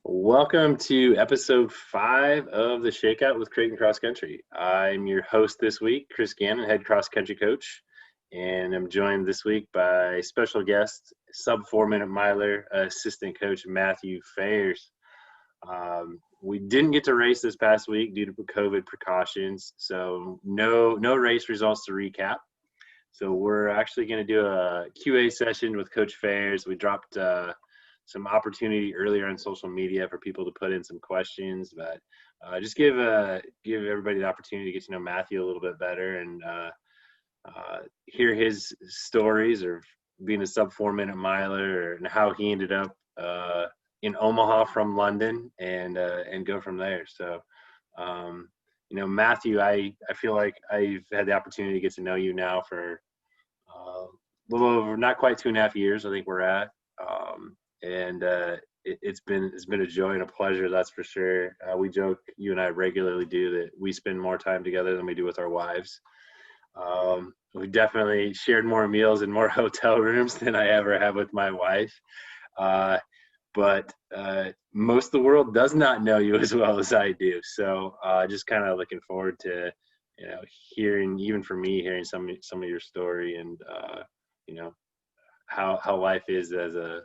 Welcome to episode 5 of the Shakeout with Creighton Cross Country. I'm your host this week, Chris Gannon, head cross country coach, and I'm joined this week by special guest, sub 4-minute miler, assistant coach Matthew Fayers. We didn't get to race this past week due to COVID precautions, so no race results to recap. So we're actually going to do a QA session with Coach Fayers. We dropped some opportunity earlier on social media for people to put in some questions, but just give everybody the opportunity to get to know Matthew a little bit better and hear his stories of being a sub 4-minute miler and how he ended up in Omaha from London and go from there. So, Matthew, I feel like I've had the opportunity to get to know you now for a little over, not quite 2.5 years, I think we're at. It's been a joy and a pleasure, that's for sure. We joke, you and I regularly do, that we spend more time together than we do with our wives. We definitely shared more meals and more hotel rooms than I ever have with my wife. But most of the world does not know you as well as I do. So just kind of looking forward to, hearing, even for me, hearing some of your story and, how life is as a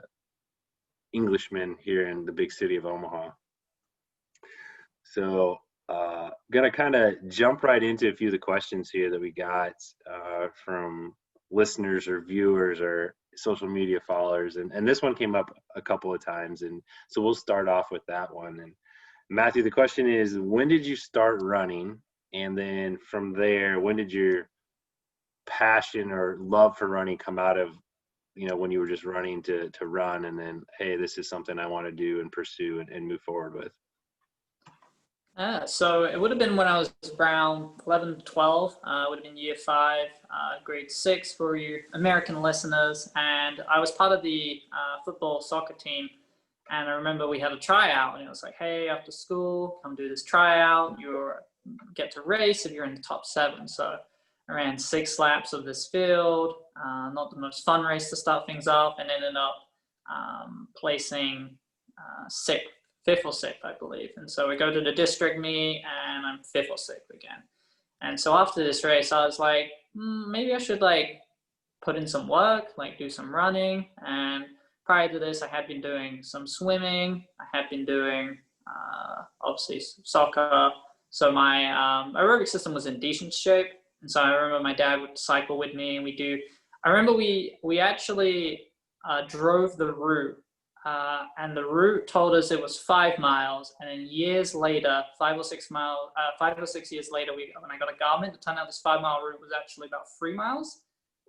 Englishman here in the big city of Omaha. So gonna kind of jump right into a few of the questions here that we got from listeners or viewers or social media followers, and this one came up a couple of times, and so we'll start off with that one. And Matthew, the question is, when did you start running? And then from there, when did your passion or love for running come out of, when you were just running to run, and then, hey, this is something I want to do and pursue and move forward with? So it would have been when I was around 11, 12. It would have been year 5, grade 6 for you American listeners. And I was part of the football soccer team. And I remember we had a tryout, and it was like, hey, after school, come do this tryout. You get to race if you're in the top 7. So I ran 6 laps of this field, not the most fun race to start things off, and ended up placing 5th or 6th, I believe. And so we go to the district meet, and I'm 5th or 6th again. And so after this race, I was like, maybe I should put in some work, do some running. And prior to this, I had been doing some swimming. I had been doing, obviously, soccer. So my aerobic system was in decent shape. And so I remember my dad would cycle with me, and I remember we actually drove the route, and the route told us it was 5 miles. And then years later, 5 or 6 years later, when I got a Garmin, it turned out this 5-mile route was actually about 3 miles.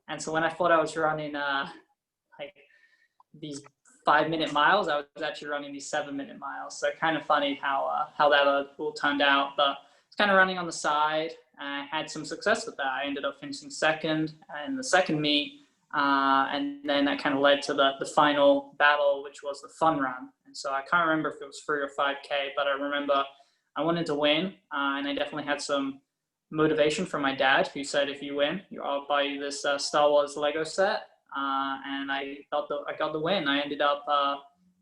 And so when I thought I was running these 5-minute miles, I was actually running these 7-minute miles. So kind of funny how that all turned out. But it's kind of running on the side. I had some success with that. I ended up finishing 2nd in the 2nd meet, and then that kind of led to the final battle, which was the fun run. And so I can't remember if it was 3 or 5K, but I remember I wanted to win, and I definitely had some motivation from my dad, who said, if you win, I'll buy you this Star Wars Lego set. And I got the win. I ended up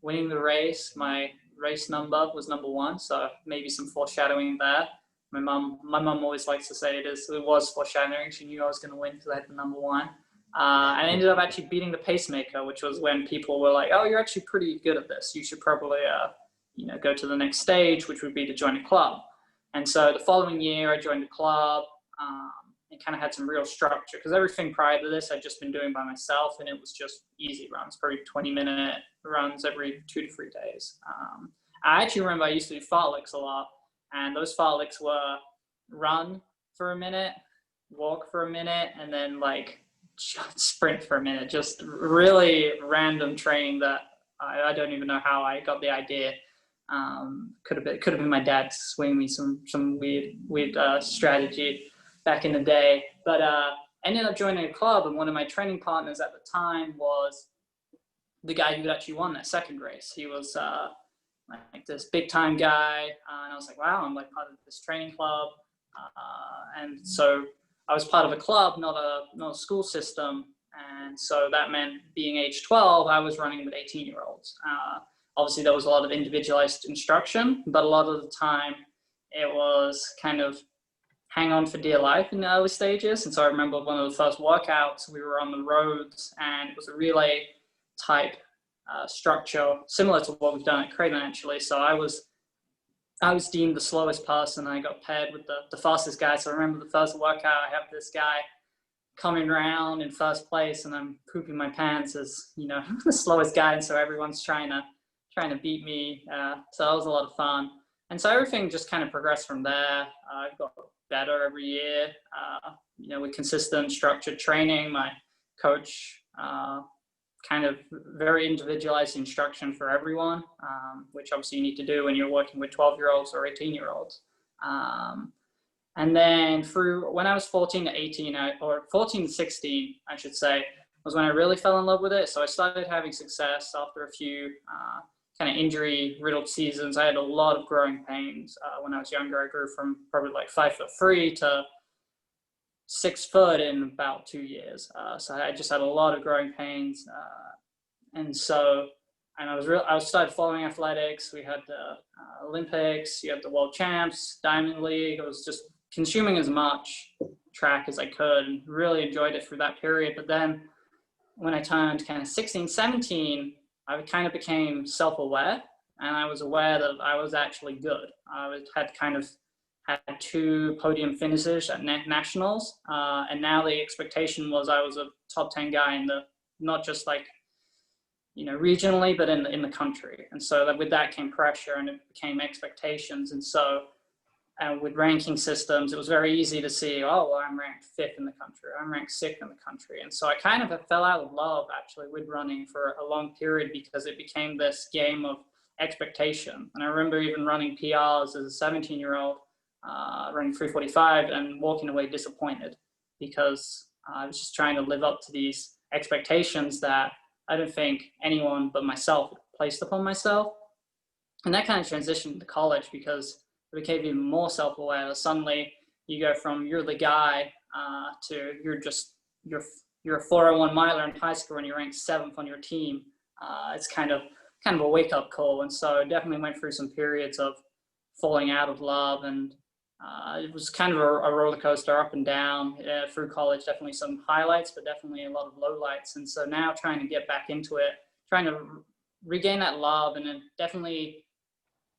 winning the race. My race number was number 1, so maybe some foreshadowing there. My mom always likes to say it was foreshadowing. She knew I was going to win because I had the number 1. I ended up actually beating the pacemaker, which was when people were like, oh, you're actually pretty good at this. You should probably, go to the next stage, which would be to join a club. And so the following year, I joined a club and kind of had some real structure, because everything prior to this I'd just been doing by myself, and it was just easy runs, probably 20-minute runs every 2 to 3 days. I actually remember I used to do fartleks a lot. And those fartleks were run for a minute, walk for a minute, and then sprint for a minute. Just really random training that I don't even know how I got the idea. Could have been my dad swinging me some weird strategy back in the day. But I ended up joining a club, and one of my training partners at the time was the guy who actually won that 2nd race. He was this big time guy, and I was like, wow, I'm part of this training club, and so I was part of a club, not a school system, and so that meant being age 12, I was running with 18-year-olds, obviously there was a lot of individualized instruction, but a lot of the time it was kind of hang on for dear life in the early stages. And so I remember one of the first workouts, we were on the roads, and it was a relay type structure, similar to what we've done at Creighton actually. So I was deemed the slowest person. I got paired with the fastest guy. So I remember the first workout, I have this guy coming around in first place, and I'm pooping my pants as, you know, the slowest guy. And so everyone's trying to beat me. So that was a lot of fun. And so everything just kind of progressed from there. I got better every year, you know, with consistent structured training. My coach kind of very individualized instruction for everyone, which obviously you need to do when you're working with 12-year-olds or 18-year-olds. And then through when I was 14 to 18, or 14 to 16, I should say, was when I really fell in love with it. So I started having success after a few kind of injury-riddled seasons. I had a lot of growing pains. When I was younger, I grew from probably like 5'3" to 6 foot in about 2 years. So I just had a lot of growing pains. And I started following athletics. We had the Olympics, you had the World Champs, Diamond League. I was just consuming as much track as I could and really enjoyed it through that period. But then when I turned kind of 16, 17, I kind of became self-aware, and I was aware that I was actually good. I had 2 podium finishes at nationals, and now the expectation was I was a top 10 guy in not just like, you know, regionally, but in the country. And so with that came pressure, and it became expectations. And so with ranking systems, it was very easy to see, oh, well, I'm ranked 5th in the country, I'm ranked 6th in the country. And so I kind of fell out of love actually with running for a long period, because it became this game of expectation. And I remember even running PRs as a 17-year-old, running 3:45 and walking away disappointed, because I was just trying to live up to these expectations that I don't think anyone but myself placed upon myself. And that kind of transitioned to college, because I became even more self-aware. Suddenly you go from you're the guy to you're a 401 miler in high school and you're ranked 7th on your team. It's kind of a wake-up call. And so I definitely went through some periods of falling out of love, and it was kind of a roller coaster up and down through college. Definitely some highlights, but definitely a lot of lowlights. And so now trying to get back into it, trying to regain that love. And then definitely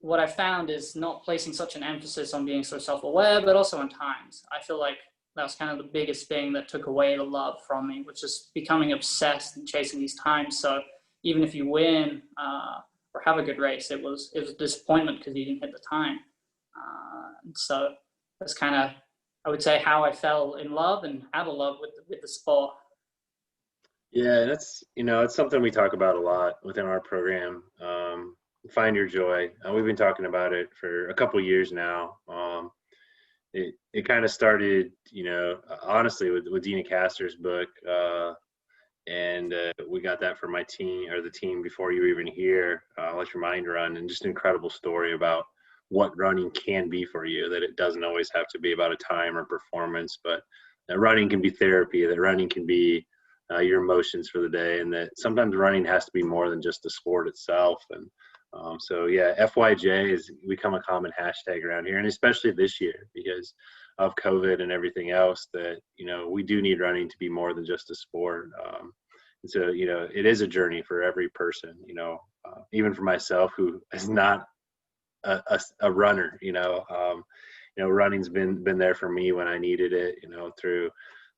what I found is not placing such an emphasis on being so self-aware, but also on times. I feel like that was kind of the biggest thing that took away the love from me, which is becoming obsessed and chasing these times. So even if you win or have a good race, it was a disappointment because you didn't hit the time. So that's kind of, I would say, how I fell in love and out of love with the sport. Yeah, that's, you know, it's something we talk about a lot within our program. Find your joy. We've been talking about it for a couple of years now. It kind of started, you know, honestly with Dina Castor's book, and we got that from my team, or the team, before you were even here. Let Your Mind Run, and just an incredible story about what running can be for you, that it doesn't always have to be about a time or performance, but that running can be therapy, that running can be your emotions for the day, and that sometimes running has to be more than just the sport itself. And so yeah, FYJ has become a common hashtag around here, and especially this year because of COVID and everything else, that, you know, we do need running to be more than just a sport. And so, you know, it is a journey for every person, you know, even for myself, who is not a runner, you know, running's been there for me when I needed it, you know, through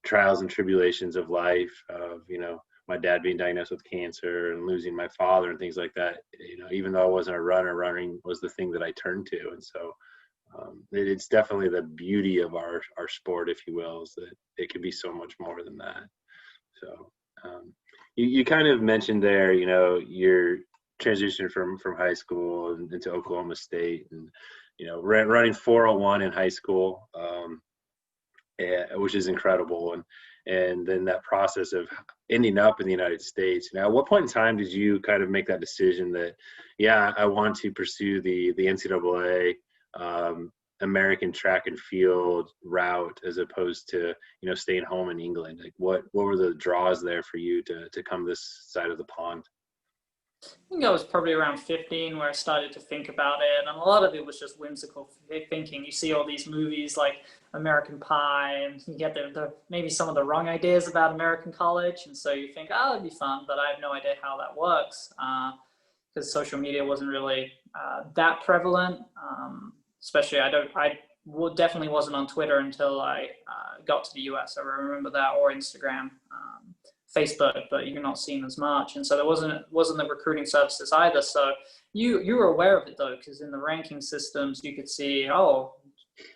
trials and tribulations of life, of, you know, my dad being diagnosed with cancer and losing my father and things like that. You know, even though I wasn't a runner, running was the thing that I turned to. And so it's definitely the beauty of our sport, if you will, is that it can be so much more than that. So you kind of mentioned there, you know, your transition from high school into Oklahoma State, and, you know, running 401 in high school, which is incredible. And then that process of ending up in the United States. Now, at what point in time did you kind of make that decision that, yeah, I want to pursue the NCAA American track and field route, as opposed to, you know, staying home in England? Like what were the draws there for you to come this side of the pond? I think I was probably around 15 where I started to think about it, and a lot of it was just whimsical thinking. You see all these movies like American Pie, and you get maybe some of the wrong ideas about American college, and so you think, oh, it'd be fun, but I have no idea how that works because social media wasn't really that prevalent. Especially, definitely wasn't on Twitter until I got to the US. I remember that, or Instagram. Facebook, but you're not seeing as much, and so there wasn't the recruiting services either. So you were aware of it though, because in the ranking systems you could see, oh,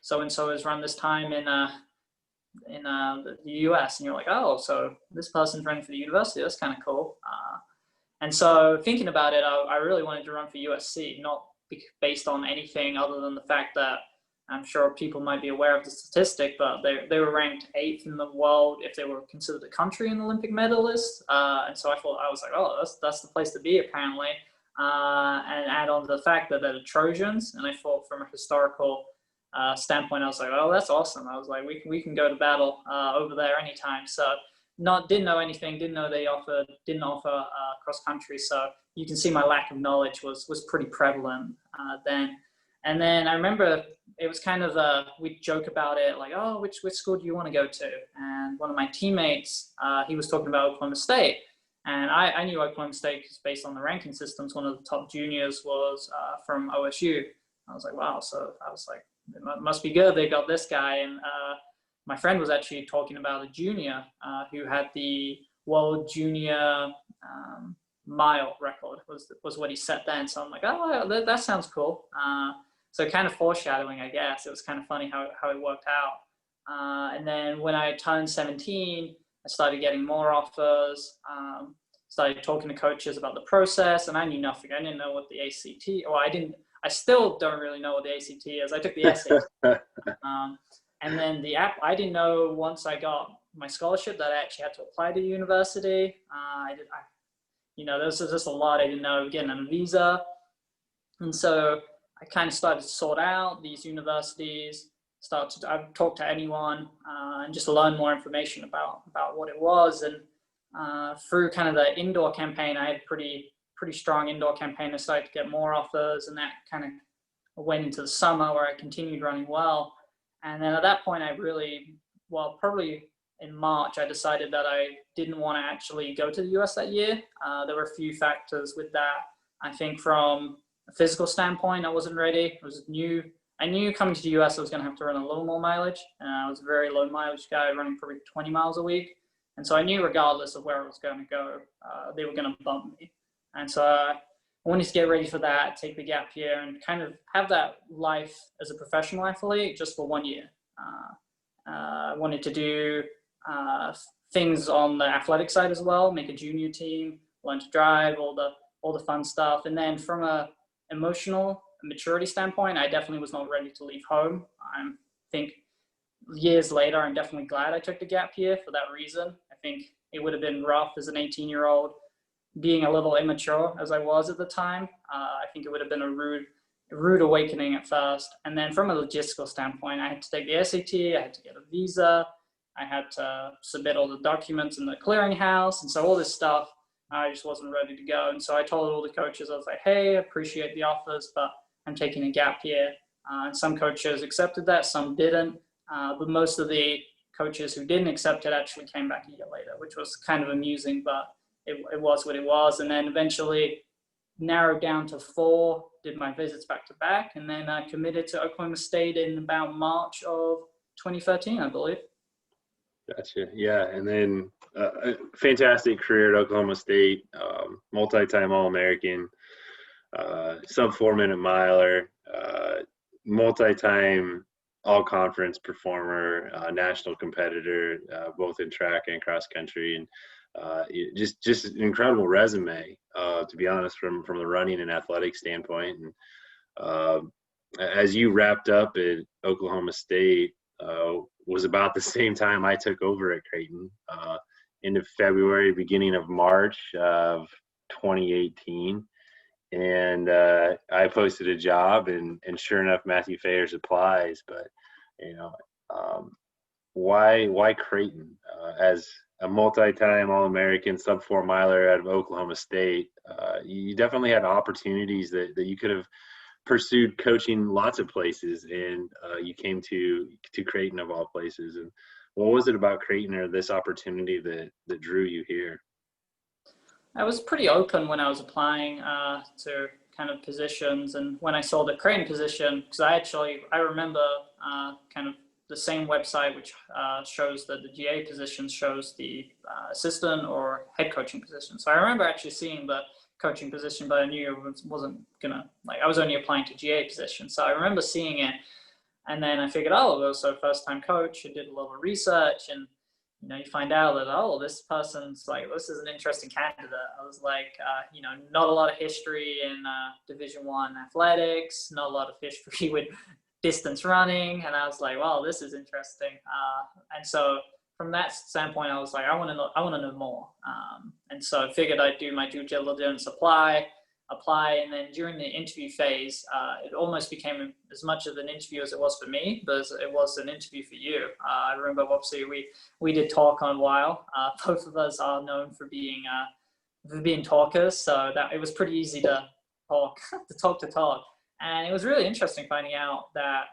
so and so has run this time in the US, and you're like, oh, so this person's running for the university. That's kind of cool. And so thinking about it, I really wanted to run for USC, not based on anything other than the fact that I'm sure people might be aware of the statistic, but they were ranked 8th in the world if they were considered a country in Olympic medalists. And so I was like, oh, that's the place to be apparently. And add on to the fact that they're the Trojans, and I thought from a historical standpoint, I was like, oh, that's awesome. I was like, we can go to battle over there anytime. So didn't know anything, didn't know they didn't offer cross country. So you can see my lack of knowledge was pretty prevalent then. And then I remember it was kind of we'd joke about it, like, oh, which school do you want to go to? And one of my teammates, he was talking about Oklahoma State. And I knew Oklahoma State because based on the ranking systems, one of the top juniors was from OSU. I was like, wow. So I was like, it must be good. They got this guy. And my friend was actually talking about a junior who had the world junior mile record was what he set then. So I'm like, oh, that sounds cool. So kind of foreshadowing, I guess. It was kind of funny how it worked out. And then when I turned 17, I started getting more offers, started talking to coaches about the process, and I knew nothing. I didn't know what the ACT, I still don't really know what the ACT is. I took the SAT. And then the app, I didn't know once I got my scholarship that I actually had to apply to university. There was just a lot I didn't know, getting a visa. And so I kind of started to sort out these universities, I'd talk to anyone and just learn more information about what it was. And through kind of the indoor campaign, I had a pretty strong indoor campaign. I started to get more offers, and that kind of went into the summer where I continued running well. And then at that point, probably in March, I decided that I didn't want to actually go to the US that year. There were a few factors with that. I think from a physical standpoint, I wasn't ready. I knew coming to the US, I was going to have to run a little more mileage. I was a very low mileage guy, running probably 20 miles a week. And so I knew regardless of where I was going to go, they were going to bump me. And so I wanted to get ready for that, take the gap year, and kind of have that life as a professional athlete just for 1 year. I wanted to do things on the athletic side as well, make a junior team, learn to drive, all the fun stuff. And then from a emotional maturity standpoint, I definitely was not ready to leave home. I think years later, I'm definitely glad I took the gap year for that reason. I think it would have been rough as an 18-year-old, being a little immature as I was at the time. I think it would have been a rude awakening at first. And then from a logistical standpoint, I had to take the SAT, I had to get a visa, I had to submit all the documents in the clearinghouse. And so all this stuff, I just wasn't ready to go. And so I told all the coaches, I was like, hey, I appreciate the offers, but I'm taking a gap year. And some coaches accepted that, some didn't. But most of the coaches who didn't accept it actually came back a year later, which was kind of amusing, but it was what it was. And then eventually narrowed down to 4, did my visits back to back, and then I committed to Oklahoma State in about March of 2013, I believe. Gotcha. Yeah. And then fantastic career at Oklahoma State, multi-time All-American, sub 4-minute miler, multi-time all-conference performer, national competitor, both in track and cross country, and just an incredible resume, to be honest, from the running and athletic standpoint. And as you wrapped up at Oklahoma State, was about the same time I took over at Creighton, end of February, beginning of March of 2018. And I posted a job, and sure enough, Matthew Fayers applies. But why Creighton as a multi-time All-American sub-4 miler out of Oklahoma State? You definitely had opportunities that you could have pursued coaching lots of places, and you came to Creighton of all places. And what was it about Creighton or this opportunity that drew you here? I was pretty open when I was applying to kind of positions, and when I saw the Creighton position, because I remember kind of the same website which shows that the GA position shows the assistant or head coaching position. So I remember actually seeing the coaching position, but I knew it wasn't gonna, like, I was only applying to GA position. So I remember seeing it, and then I figured, oh, it was a first time coach. I did a little research, and you find out that, oh, this person's like, this is an interesting candidate. I was like, not a lot of history in Division I athletics, not a lot of history with distance running, and I was like, wow, this is interesting. And so from that standpoint, I was like, I want to know more. And so I figured I'd do my due diligence, apply, and then during the interview phase, it almost became as much of an interview as it was for me, but it was an interview for you. I remember, obviously, we did talk on a while. Both of us are known for being talkers, so that it was pretty easy to talk, to talk. And it was really interesting finding out that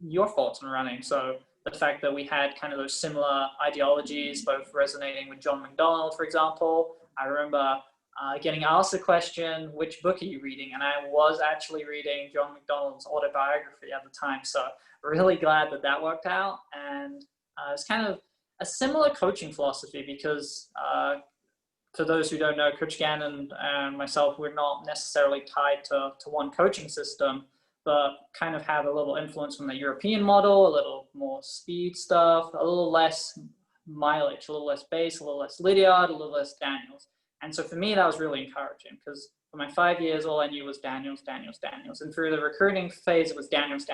your thoughts on running. So the fact that we had kind of those similar ideologies, both resonating with John McDonald, for example. I remember getting asked a question, which book are you reading? And I was actually reading John McDonald's autobiography at the time. So really glad that worked out. And it's kind of a similar coaching philosophy because for those who don't know, Coach Gannon and myself, we're not necessarily tied to one coaching system, but kind of have a little influence from the European model, a little more speed stuff, a little less mileage, a little less base, a little less Lydiard, a little less Daniels. And so for me, that was really encouraging because for my 5 years, all I knew was Daniels. And through the recruiting phase, it was Daniels.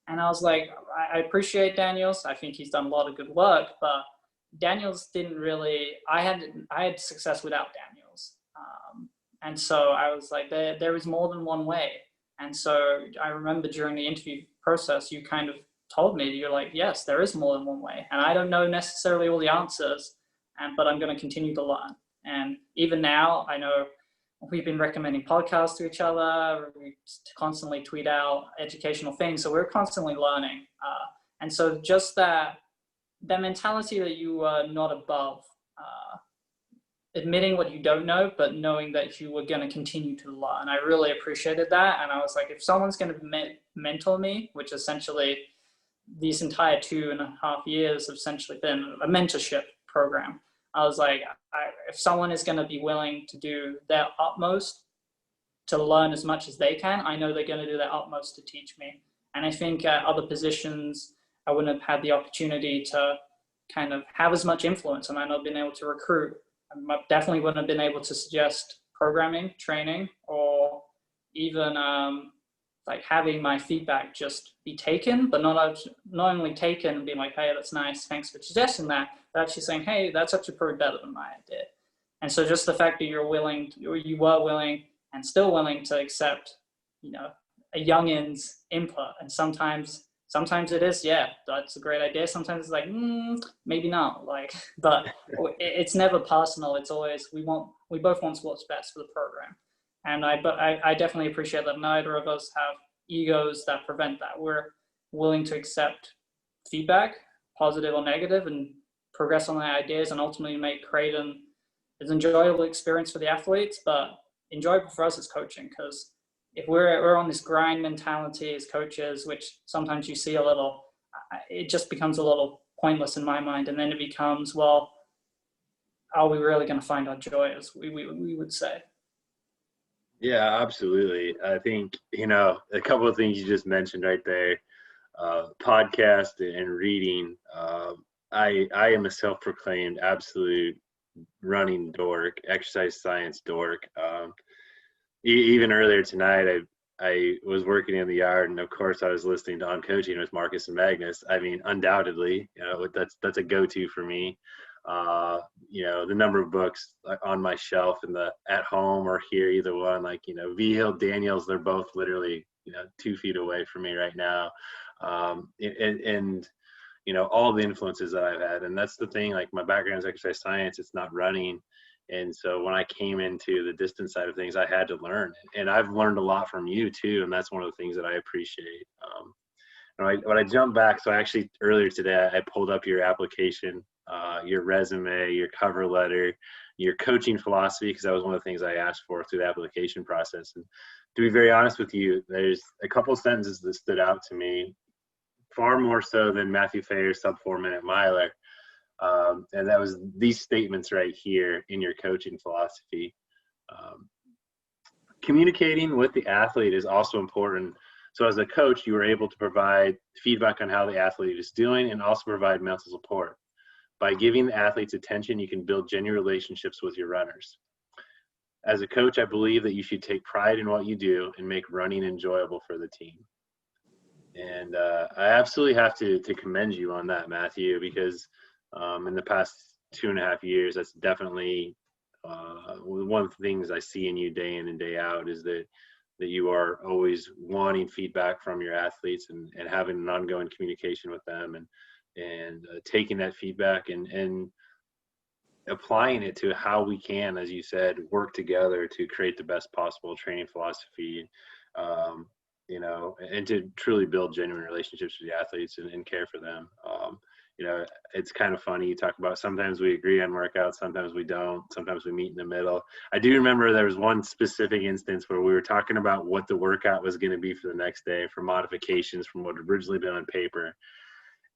And I was like, I appreciate Daniels. I think he's done a lot of good work, but Daniels didn't really, I had success without Daniels. And so I was like, there is more than one way. And so I remember during the interview process, you kind of told me, you're like, yes, there is more than one way. And I don't know necessarily all the answers, but I'm going to continue to learn. And even now, I know we've been recommending podcasts to each other. We constantly tweet out educational things. So we're constantly learning. And so just that mentality that you are not above admitting what you don't know, but knowing that you were going to continue to learn. I really appreciated that. And I was like, if someone's going to mentor me, which essentially these entire 2.5 years have essentially been a mentorship program. I was like, if someone is going to be willing to do their utmost to learn as much as they can, I know they're going to do their utmost to teach me. And I think at other positions, I wouldn't have had the opportunity to kind of have as much influence. I might not have been able to recruit. I definitely wouldn't have been able to suggest programming, training, or even like having my feedback just be taken, but not only taken and being like, hey, that's nice, thanks for suggesting that, but actually saying, hey, that's actually probably better than my idea. And so just the fact that you were willing and still willing to accept, a youngin's input. And sometimes it is, yeah, that's a great idea. Sometimes it's like, maybe not, but it's never personal. It's always, we both want what's best for the program. And I definitely appreciate that neither of us have egos that prevent that. We're willing to accept feedback, positive or negative, and progress on the ideas and ultimately make Creighton an enjoyable experience for the athletes, but enjoyable for us as coaching. Because if we're on this grind mentality as coaches, which sometimes you see a little, it just becomes a little pointless in my mind. And then it becomes, well, are we really going to find our joy, as we would say? Yeah, absolutely. I think, a couple of things you just mentioned right there, podcast and reading. I am a self-proclaimed absolute running dork, exercise science dork. Even earlier tonight, I was working in the yard, and of course I was listening to On Coaching with Marcus and Magnus. I mean, undoubtedly, that's a go-to for me. The number of books on my shelf in the at home or here, either one, V Hill, Daniels, they're both literally 2 feet away from me right now. And all the influences that I've had. And that's the thing, like my background is exercise science, it's not running. And so when I came into the distance side of things, I had to learn, and I've learned a lot from you too. And that's one of the things that I appreciate. When I jump back, so actually earlier today, I pulled up your application, your resume, your cover letter, your coaching philosophy, because that was one of the things I asked for through the application process. And to be very honest with you, there's a couple of sentences that stood out to me, far more so than Matthew Fayers' sub 4-minute miler. And that was these statements right here in your coaching philosophy. Communicating with the athlete is also important. So as a coach, you are able to provide feedback on how the athlete is doing and also provide mental support. By giving the athletes attention, you can build genuine relationships with your runners. As a coach, I believe that you should take pride in what you do and make running enjoyable for the team. And I absolutely have to commend you on that, Matthew, because in the past 2.5 years, that's definitely one of the things I see in you day in and day out, is that you are always wanting feedback from your athletes and having an ongoing communication with them, and taking that feedback and applying it to how we can, as you said, work together to create the best possible training philosophy, and to truly build genuine relationships with the athletes and care for them. It's kind of funny. You talk about sometimes we agree on workouts, sometimes we don't, sometimes we meet in the middle. I do remember there was one specific instance where we were talking about what the workout was going to be for the next day, for modifications from what had originally been on paper.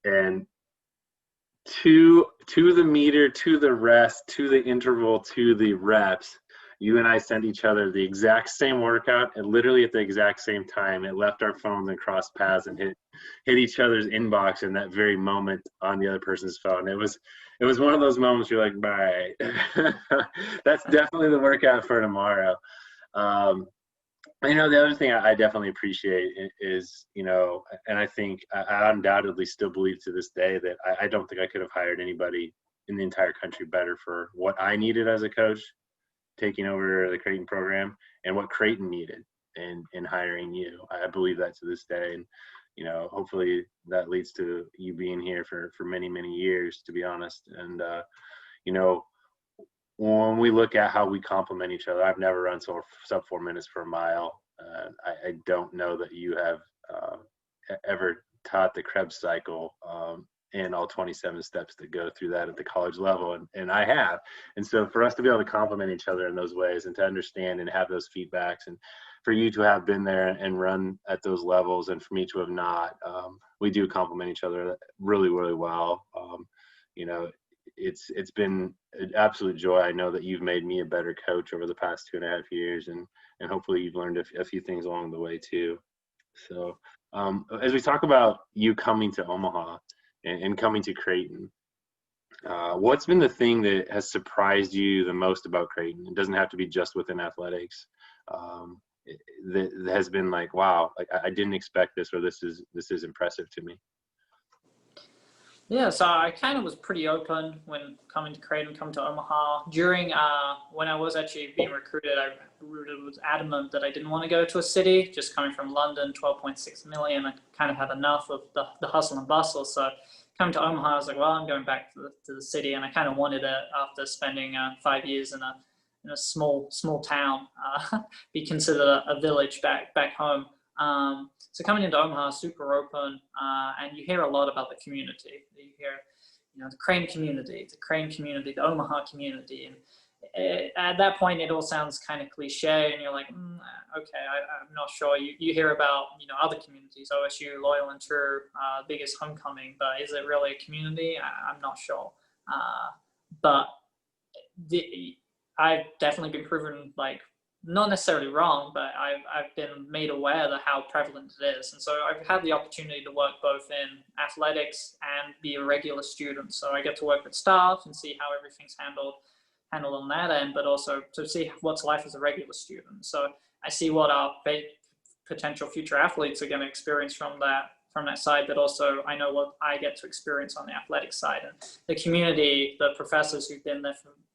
And to the meter, to the rest, to the interval, to the reps, you and I sent each other the exact same workout, and literally at the exact same time. It left our phones and crossed paths and hit each other's inbox in that very moment on the other person's phone. It was one of those moments you're like, all right, that's definitely the workout for tomorrow. The other thing I definitely appreciate is, and I think I undoubtedly still believe to this day that I don't think I could have hired anybody in the entire country better for what I needed as a coach, taking over the Creighton program, and what Creighton needed in hiring you. I believe that to this day. And, hopefully that leads to you being here for many, many years, to be honest. And, when we look at how we complement each other, I've never run sub 4 minutes per mile. I don't know that you have ever taught the Krebs cycle and all 27 steps that go through that at the college level, and I have. And so for us to be able to complement each other in those ways and to understand and have those feedbacks, and for you to have been there and run at those levels, and for me to have not, we do complement each other really, really well. It's been an absolute joy. I know that you've made me a better coach over the past 2.5 years, and hopefully you've learned a few things along the way too. So as we talk about you coming to Omaha and coming to Creighton, what's been the thing that has surprised you the most about Creighton? It doesn't have to be just within athletics. That has been like, wow, like I didn't expect this, or this is impressive to me. Yeah, so I kind of was pretty open when coming to Creighton, coming to Omaha. During when I was actually being recruited, I was adamant that I didn't want to go to a city. Just coming from London, 12.6 million, I kind of had enough of the hustle and bustle. So coming to Omaha, I was like, well, I'm going back to the city, and I kind of wanted it after spending 5 years in a small town, be considered a village back home. So coming into Omaha, super open, and you hear a lot about the community. You hear, the Crane community, the Omaha community, and at that point, it all sounds kind of cliche, and you're like, okay, I'm not sure. You hear about, other communities, OSU, Loyal and True, biggest homecoming, but is it really a community? I'm not sure. But I've definitely been proven, like, not necessarily wrong, but I've been made aware of how prevalent it is. And so I've had the opportunity to work both in athletics and be a regular student. So I get to work with staff and see how everything's handled on that end, but also to see what's life as a regular student. So I see what our potential future athletes are going to experience from that side, but also I know what I get to experience on the athletic side. And the community, the professors who've been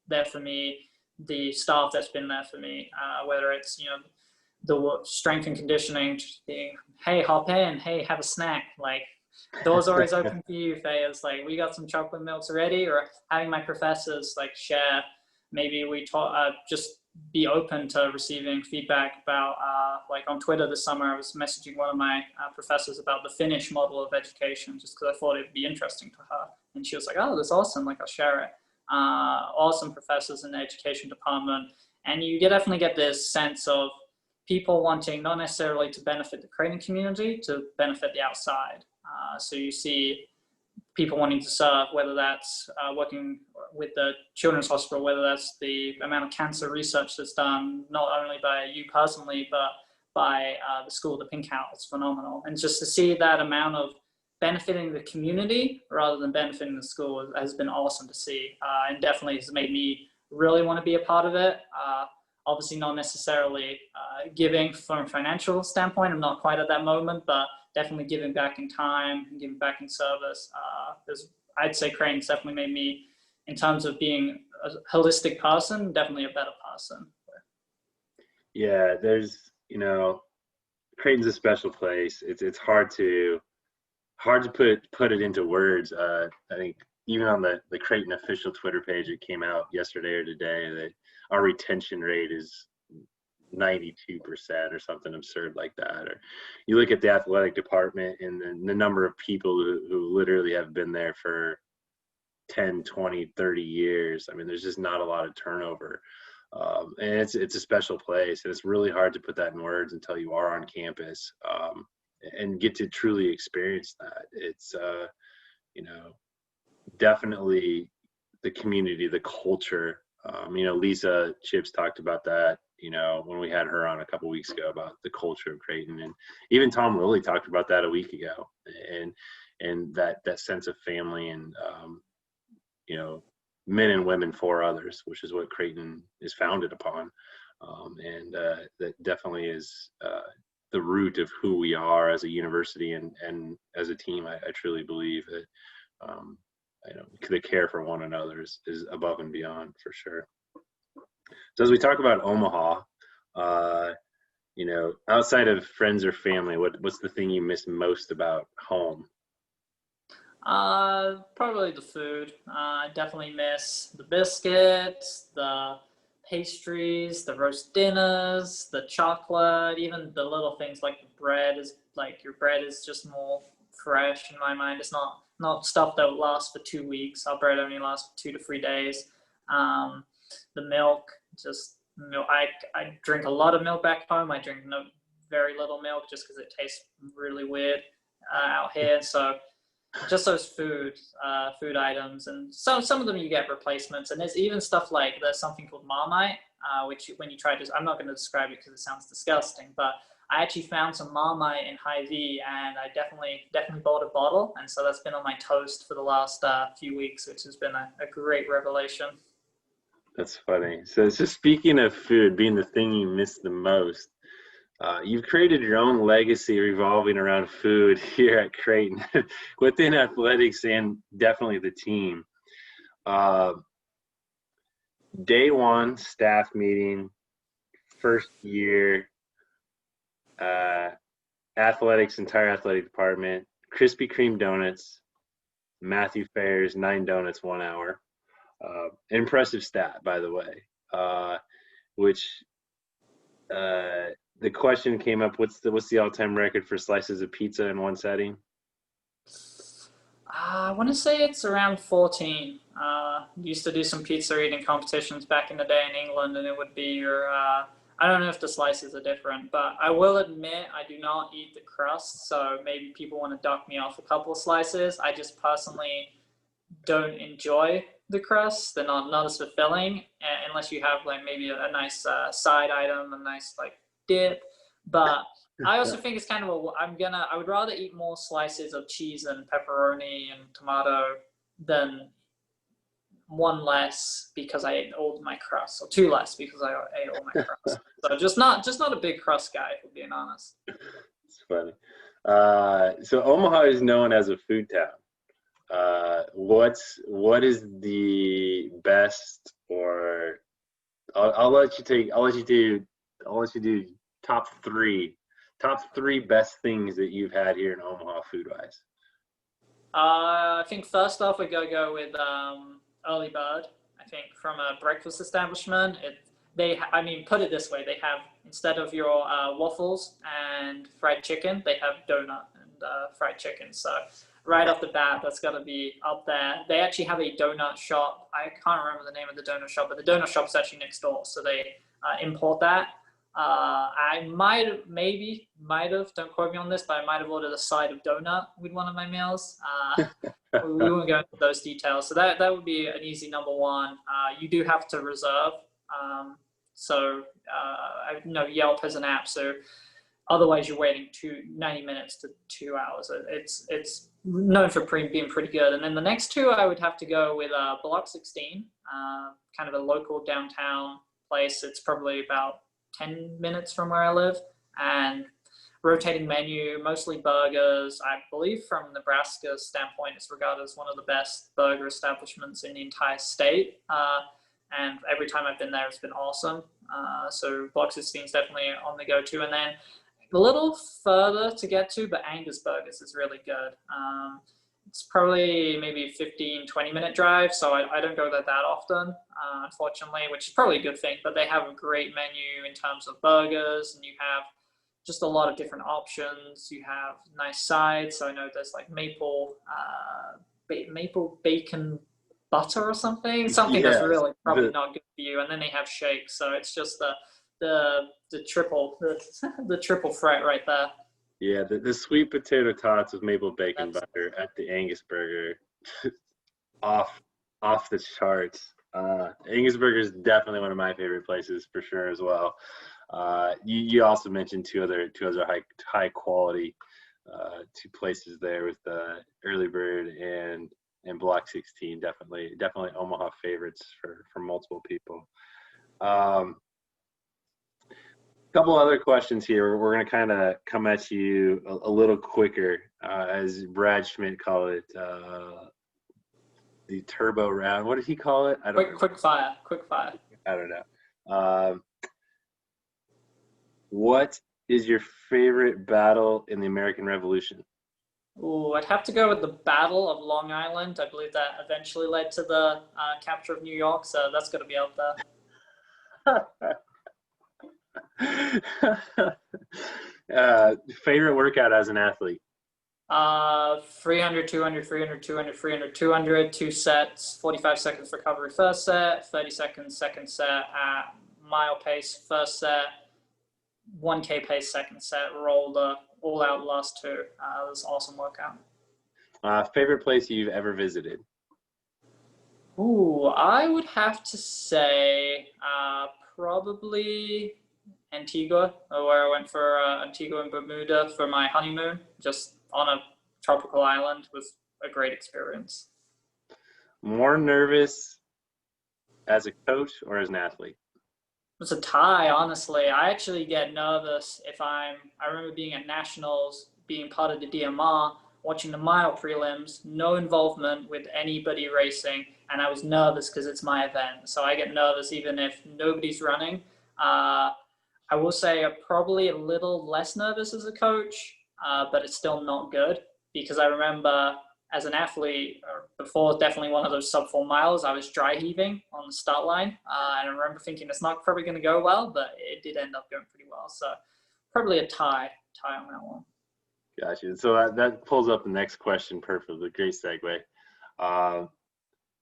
there for me, the staff that's been there for me, whether it's, the strength and conditioning, just being, hey, hop in, hey, have a snack. Like, doors always open for you, Fayers. Like, we got some chocolate milks ready, or having my professors like share. Maybe we talk, just be open to receiving feedback about, like on Twitter this summer, I was messaging one of my professors about the Finnish model of education, just because I thought it'd be interesting to her. And she was like, oh, that's awesome. Like, I'll share it. Awesome professors in the education department. And you definitely get this sense of people wanting not necessarily to benefit the creating community, to benefit the outside. So you see people wanting to serve, whether that's working with the Children's Hospital, whether that's the amount of cancer research that's done, not only by you personally, but by the school, the Pink House. It's phenomenal. And just to see that amount of benefiting the community rather than benefiting the school has been awesome to see, and definitely has made me really want to be a part of it. Obviously not necessarily giving from a financial standpoint. I'm not quite at that moment, but definitely giving back in time and giving back in service. I'd say Creighton's definitely made me, in terms of being a holistic person, definitely a better person. Yeah, there's, Creighton's a special place. It's hard to put it into words. I think even on the Creighton official Twitter page, it came out yesterday or today that our retention rate is 92% or something absurd like that. Or you look at the athletic department and the number of people who literally have been there for 10, 20, 30 years. I mean, there's just not a lot of turnover. And it's a special place, and it's really hard to put that in words until you are on campus and get to truly experience that. It's, definitely the community, the culture. Lisa Chips talked about that, when we had her on a couple weeks ago about the culture of Creighton, and even Tom Willie talked about that a week ago, and that sense of family and, men and women for others, which is what Creighton is founded upon. And that definitely is the root of who we are as a university and as a team. I truly believe that, the care for one another is above and beyond, for sure. So as we talk about Omaha, outside of friends or family, what's the thing you miss most about home? Probably the food. I definitely miss the biscuits, the pastries, the roast dinners, the chocolate, even the little things like the bread is like your bread is just more fresh in my mind. It's not stuff that would last for 2 weeks. Our bread only lasts for 2 to 3 days. The milk, just milk. I drink a lot of milk back home. I drink very little milk just because it tastes really weird out here. So just those food items, and some of them you get replacements, and there's even stuff like there's something called Marmite, which when you try to, I'm not going to describe it because it sounds disgusting, but I actually found some Marmite in Hy-Vee, and I definitely bought a bottle, and so that's been on my toast for the last few weeks, which has been a great revelation. That's funny. So speaking of food being the thing you miss the most, you've created your own legacy revolving around food here at Creighton within athletics and definitely the team. Day one staff meeting, first year, entire athletic department, Krispy Kreme donuts, Matthew Fayers, 9 donuts, 1 hour. Impressive stat, by the way, the question came up, what's the all-time record for slices of pizza in one setting? I want to say it's around 14. Used to do some pizza eating competitions back in the day in England, and it would be your, I don't know if the slices are different, but I will admit I do not eat the crust, so maybe people want to duck me off a couple of slices. I just personally don't enjoy the crust. They're not as fulfilling unless you have like maybe a nice side item, a nice like dip. But I also think it's kind of I would rather eat more slices of cheese and pepperoni and tomato than one less because I ate all my crust, or 2 less because I ate all my crust. So just not a big crust guy, if we're being honest. It's funny. So Omaha is known as a food town. What is the best, or I'll let you do top three best things that you've had here in Omaha food wise. I think first off, we gotta go with Early Bird. I think from a breakfast establishment, I mean, put it this way: they have, instead of your waffles and fried chicken, they have donut and fried chicken. So right off the bat, that's got to be up there. They actually have a donut shop. I can't remember the name of the donut shop, but the donut shop is actually next door. So they import that. I might have, don't quote me on this, but I might have ordered a side of donut with one of my meals. We won't go into those details. So that would be an easy number one. You do have to reserve. I know Yelp has an app, so otherwise you're waiting 90 minutes to 2 hours. It's known for being pretty good. And then the next two, I would have to go with Block 16, kind of a local downtown place. It's probably about 10 minutes from where I live, and rotating menu, mostly burgers. I believe from Nebraska's standpoint, it's regarded as one of the best burger establishments in the entire state. And every time I've been there, it's been awesome. So Block 16 is definitely on the go-to. And then a little further to get to, but Angus Burgers is really good. It's probably maybe 15, 20-minute drive, so I don't go there that often, unfortunately, which is probably a good thing. But they have a great menu in terms of burgers, and you have just a lot of different options. You have nice sides. So I know there's like maple bacon butter or something that's really probably not good for you. And then they have shakes. So it's just the triple threat right there. Yeah, the sweet potato tots with maple bacon butter at the Angus Burger, off the charts. Angus Burger is definitely one of my favorite places for sure as well. You also mentioned two other high quality two places there with Early Bird and Block 16. Definitely Omaha favorites for multiple people. Couple other questions here. We're going to kind of come at you a little quicker, as Brad Schmidt called it, the turbo round. What did he call it? Quick fire. I don't know. What is your favorite battle in the American Revolution? Ooh, I'd have to go with the Battle of Long Island. I believe that eventually led to the capture of New York, so that's going to be up there. Favorite workout as an athlete? 300, 200, 300, 200, 300, 200, 2 sets, 45 seconds recovery first set, 30 seconds second set at mile pace first set, 1K pace second set, roll the all out last two. It was an awesome workout. Favorite place you've ever visited? Ooh, I would have to say probably Antigua, where I went for Antigua and Bermuda for my honeymoon, just on a tropical island. It was a great experience. More nervous as a coach or as an athlete? It's a tie, honestly. I actually get nervous if I remember being at Nationals, being part of the DMR, watching the mile prelims, no involvement with anybody racing, and I was nervous because it's my event. So I get nervous even if nobody's running. I will say I'm probably a little less nervous as a coach, but it's still not good, because I remember as an athlete, before definitely one of those sub 4 miles, I was dry heaving on the start line. And I remember thinking it's not probably going to go well, but it did end up going pretty well. So probably a tie on that one. Gotcha. So that pulls up the next question perfectly. Great segue.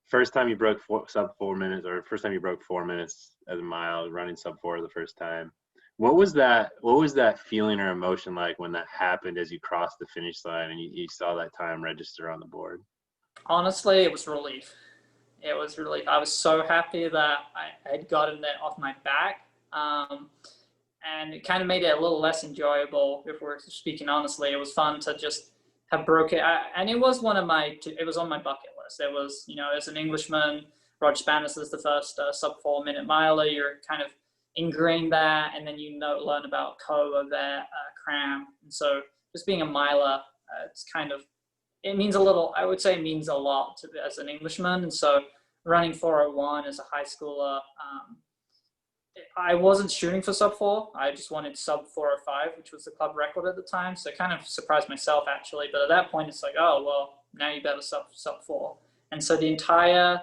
First time you broke sub 4 minutes, or first time you broke 4 minutes as a mile, running sub 4 the first time. What was that feeling or emotion like when that happened as you crossed the finish line and you saw that time register on the board? Honestly, it was relief. I was so happy that I had gotten that off my back. And it kind of made it a little less enjoyable, if we're speaking honestly. It was fun to just have broken it. And it was it was on my bucket list. It was, as an Englishman, Roger Spanis is the first sub 4 minute miler. You're kind of ingrained that, and then learn about Coe, Vet, Cram. And so just being a miler, it means a little, I would say it means a lot as an Englishman. And so running 401 as a high schooler, I wasn't shooting for sub 4. I just wanted sub 405, which was the club record at the time. So I kind of surprised myself actually. But at that point, it's like, oh well, now you better sub 4. And so the entire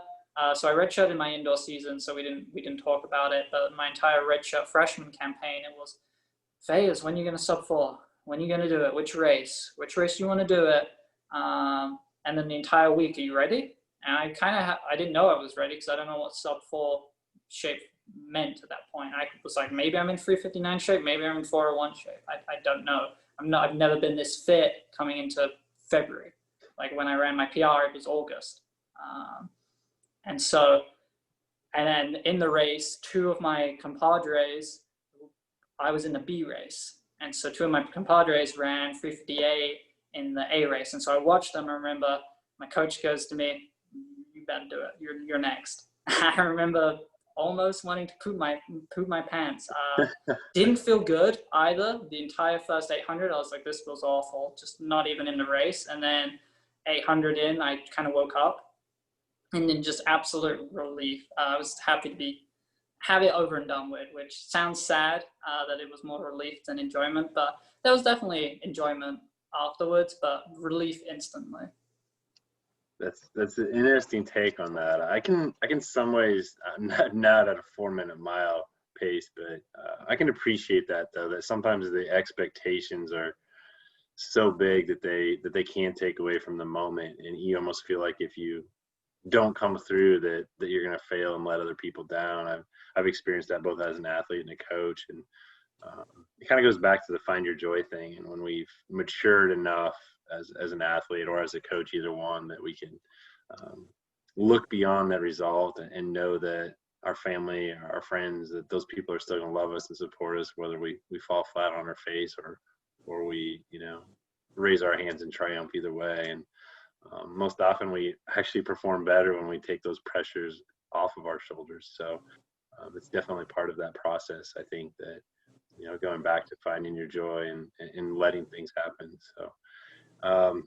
so I redshirted my indoor season, so we didn't talk about it. But my entire redshirt freshman campaign, it was, Fayers, when are you going to sub 4? When are you going to do it? Which race? Which race do you want to do it? And then the entire week, are you ready? And I didn't know I was ready because I don't know what sub 4 shape meant at that point. I was like, maybe I'm in 359 shape, maybe I'm in 401 shape. I don't know. I've never been this fit coming into February. Like when I ran my PR, it was August. And then in the race, 2 of my compadres, I was in the B race. And so 2 of my compadres ran 358 in the A race. And so I watched them. I remember my coach goes to me, you better do it. You're next. I remember almost wanting to poop my pants. Didn't feel good either. The entire first 800, I was like, this feels awful. Just not even in the race. And then 800 in, I kind of woke up. And then just absolute relief. I was happy to have it over and done with, which sounds sad that it was more relief than enjoyment, but there was definitely enjoyment afterwards, but relief instantly. That's an interesting take on that. I can some ways not at a 4-minute mile pace, but I can appreciate that though. That sometimes the expectations are so big that they can take away from the moment, and you almost feel like if you don't come through that you're going to fail and let other people down. I've experienced that both as an athlete and a coach, and it kind of goes back to the find your joy thing. And when we've matured enough as an athlete or as a coach, either one, that we can look beyond that result and know that our family, our friends, that those people are still going to love us and support us, whether we fall flat on our face or we, raise our hands in triumph either way. And most often we actually perform better when we take those pressures off of our shoulders. So it's definitely part of that process. I think that, going back to finding your joy and letting things happen. So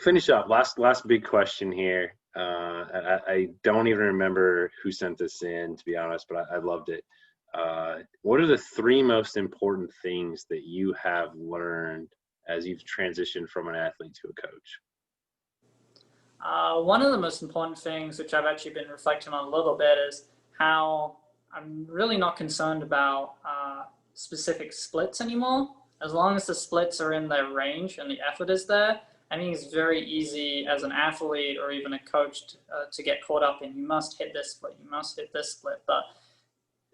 finish up. Last big question here. I don't even remember who sent this in, to be honest, but I loved it. What are the 3 most important things that you have learned as you've transitioned from an athlete to a coach? One of the most important things, which I've actually been reflecting on a little bit, is how I'm really not concerned about specific splits anymore. As long as the splits are in their range and the effort is there, I think it's very easy as an athlete or even a coach to get caught up in, you must hit this split, you must hit this split. But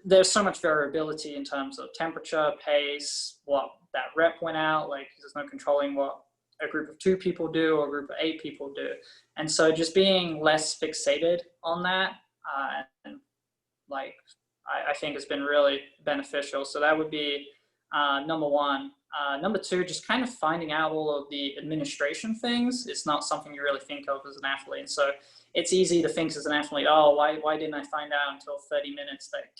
there's so much variability in terms of temperature, pace, what that rep went out. Like there's no controlling what a group of 2 people do or a group of 8 people do. And so just being less fixated on that, and I think has been really beneficial. So that would be number 1. Number 2, just kind of finding out all of the administration things. It's not something you really think of as an athlete. And so it's easy to think as an athlete, oh, why didn't I find out until 30 minutes that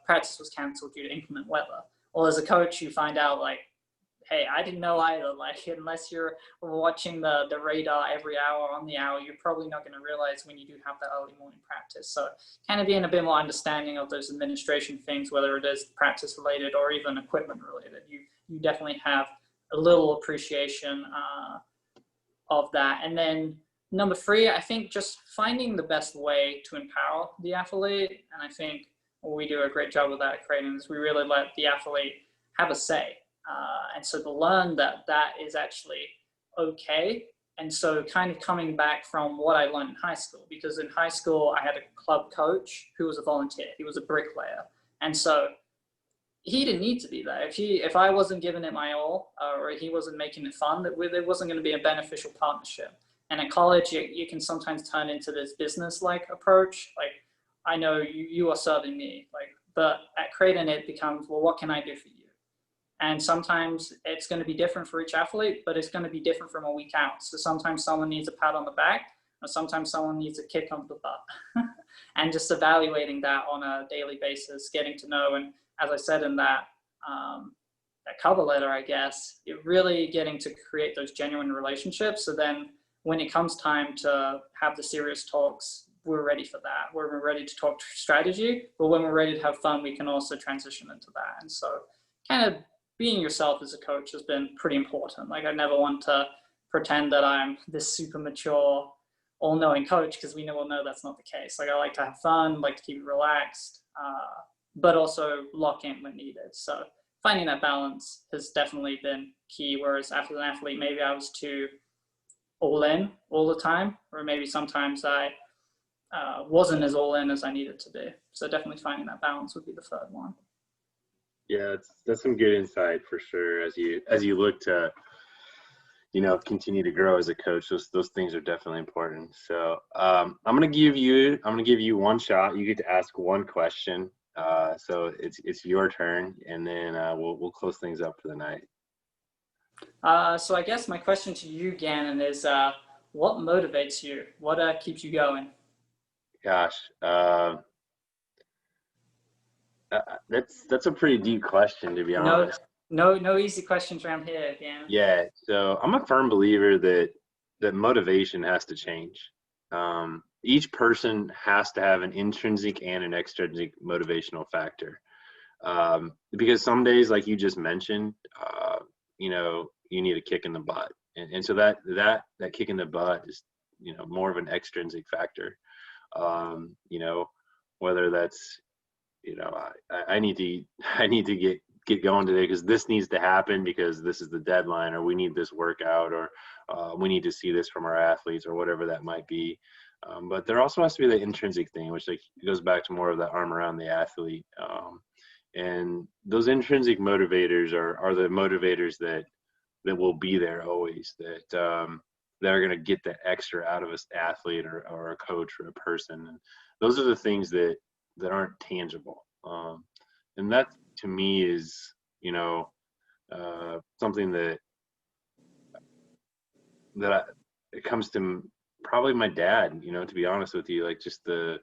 practice was canceled due to inclement weather? Or as a coach, you find out like, hey, I didn't know either. Like, unless you're watching the radar every hour on the hour, you're probably not going to realize when you do have that early morning practice. So kind of being a bit more understanding of those administration things, whether it is practice related or even equipment related, you definitely have a little appreciation of that. And then number 3, I think just finding the best way to empower the athlete. And I think we do a great job with that at Creighton is we really let the athlete have a say. And so to learn that is actually okay. And so kind of coming back from what I learned in high school, because in high school I had a club coach who was a volunteer. He was a bricklayer. And so he didn't need to be there. If I wasn't giving it my all, or he wasn't making it fun, it wasn't going to be a beneficial partnership. And at college, you can sometimes turn into this business-like approach. Like, I know you are serving me, but at Creighton, it becomes, well, what can I do for you? And sometimes it's going to be different for each athlete, but it's going to be different from a week out. So sometimes someone needs a pat on the back, or sometimes someone needs a kick on the butt. And just evaluating that on a daily basis, getting to know. And as I said in that cover letter, I guess, it really getting to create those genuine relationships. So then when it comes time to have the serious talks, we're ready for that. We're ready to talk strategy, but when we're ready to have fun, we can also transition into that. And so kind of being yourself as a coach has been pretty important. Like I never want to pretend that I'm this super mature, all-knowing coach, because we all know that's not the case. Like I like to have fun, like to keep it relaxed, but also lock in when needed. So finding that balance has definitely been key. Whereas after an athlete, maybe I was too all in all the time, or maybe sometimes I wasn't as all in as I needed to be. So definitely finding that balance would be the third one. Yeah, that's some good insight for sure. As you look to, continue to grow as a coach, those things are definitely important. So I'm gonna give you one shot. You get to ask one question. So it's your turn, and then we'll close things up for the night. So I guess my question to you, Gannon, is what motivates you? What keeps you going? Gosh, that's a pretty deep question, to be honest. No easy questions around here, Gannon. Yeah, so I'm a firm believer that motivation has to change. Each person has to have an intrinsic and an extrinsic motivational factor. Because some days, like you just mentioned, you need a kick in the butt, and so that kick in the butt is more of an extrinsic factor. Whether that's I need to get going today because this needs to happen because this is the deadline, or we need this workout, or we need to see this from our athletes, or whatever that might be. But there also has to be the intrinsic thing, which goes back to more of the arm around the athlete. And those intrinsic motivators are the motivators that will be there always, that are going to get the extra out of an athlete or a coach or a person. And those are the things that aren't tangible. And that to me is, something that it comes to probably my dad, to be honest with you, like just the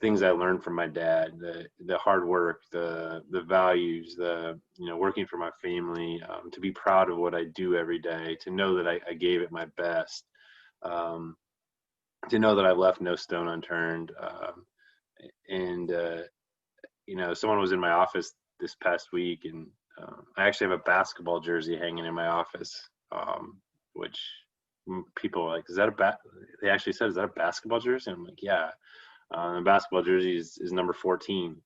things I learned from my dad, the hard work, the values, working for my family, to be proud of what I do every day, to know that I gave it my best, to know that I left no stone unturned. Someone was in my office this past week, and I actually have a basketball jersey hanging in my office, which people are like, they actually said, is that a basketball jersey? And I'm like, yeah. The basketball jersey is number 14.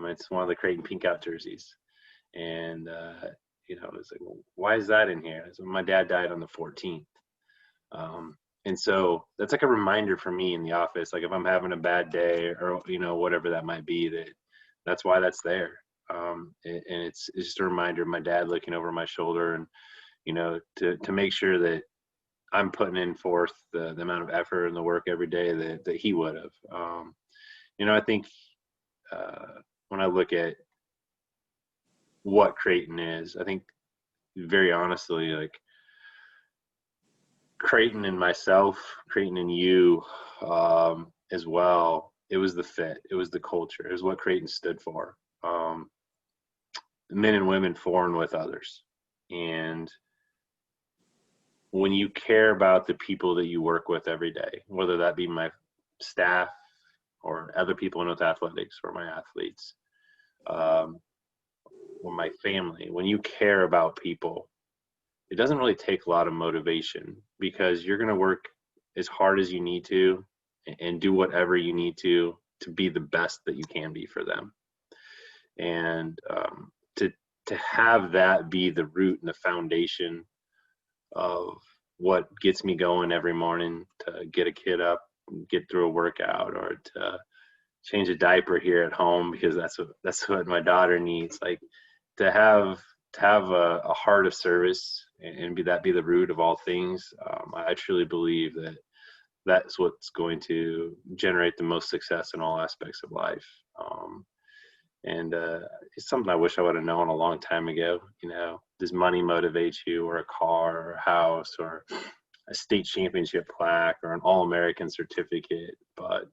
It's one of the Creighton pink out jerseys. And, it's like, well, why is that in here? So my dad died on the 14th. And so that's like a reminder for me in the office. Like if I'm having a bad day or, whatever that might be, that's why that's there. And it's just a reminder of my dad looking over my shoulder and, to make sure that I'm putting in forth the amount of effort and the work every day that he would have. I think when I look at what Creighton is, I think very honestly, like Creighton and myself, Creighton and you as well, it was the fit, it was the culture, it was what Creighton stood for. Men and women for and with others. And when you care about the people that you work with every day, whether that be my staff or other people in with athletics or my athletes, or my family, when you care about people, it doesn't really take a lot of motivation because you're going to work as hard as you need to and do whatever you need to be the best that you can be for them. And to have that be the root and the foundation of what gets me going every morning, to get a kid up, get through a workout, or to change a diaper here at home because that's what my daughter needs. Like to have a heart of service and be the root of all things. I truly believe that that's what's going to generate the most success in all aspects of life. And it's something I wish I would have known a long time ago. Does money motivate you, or a car, or a house, or a state championship plaque, or an All-American certificate? But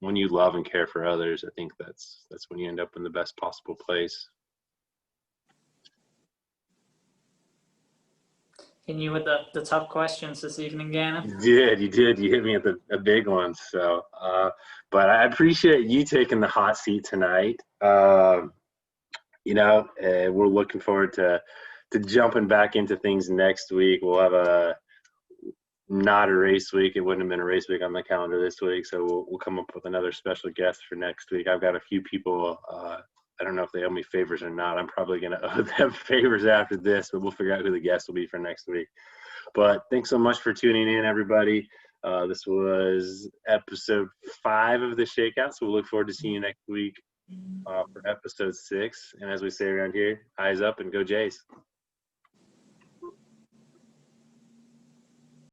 when you love and care for others, I think that's when you end up in the best possible place. Hitting you with the tough questions this evening, Gannon. You did. You hit me at a big one. So, but I appreciate you taking the hot seat tonight. We're looking forward to jumping back into things next week. We'll have not a race week. It wouldn't have been a race week on the calendar this week, so we'll come up with another special guest for next week. I've got a few people. I don't know if they owe me favors or not. I'm probably going to owe them favors after this, but we'll figure out who the guest will be for next week. But thanks so much for tuning in, everybody. This was episode 5 of the Shakeout, so we'll look forward to seeing you next week for episode 6. And as we say around here, eyes up and go Jays.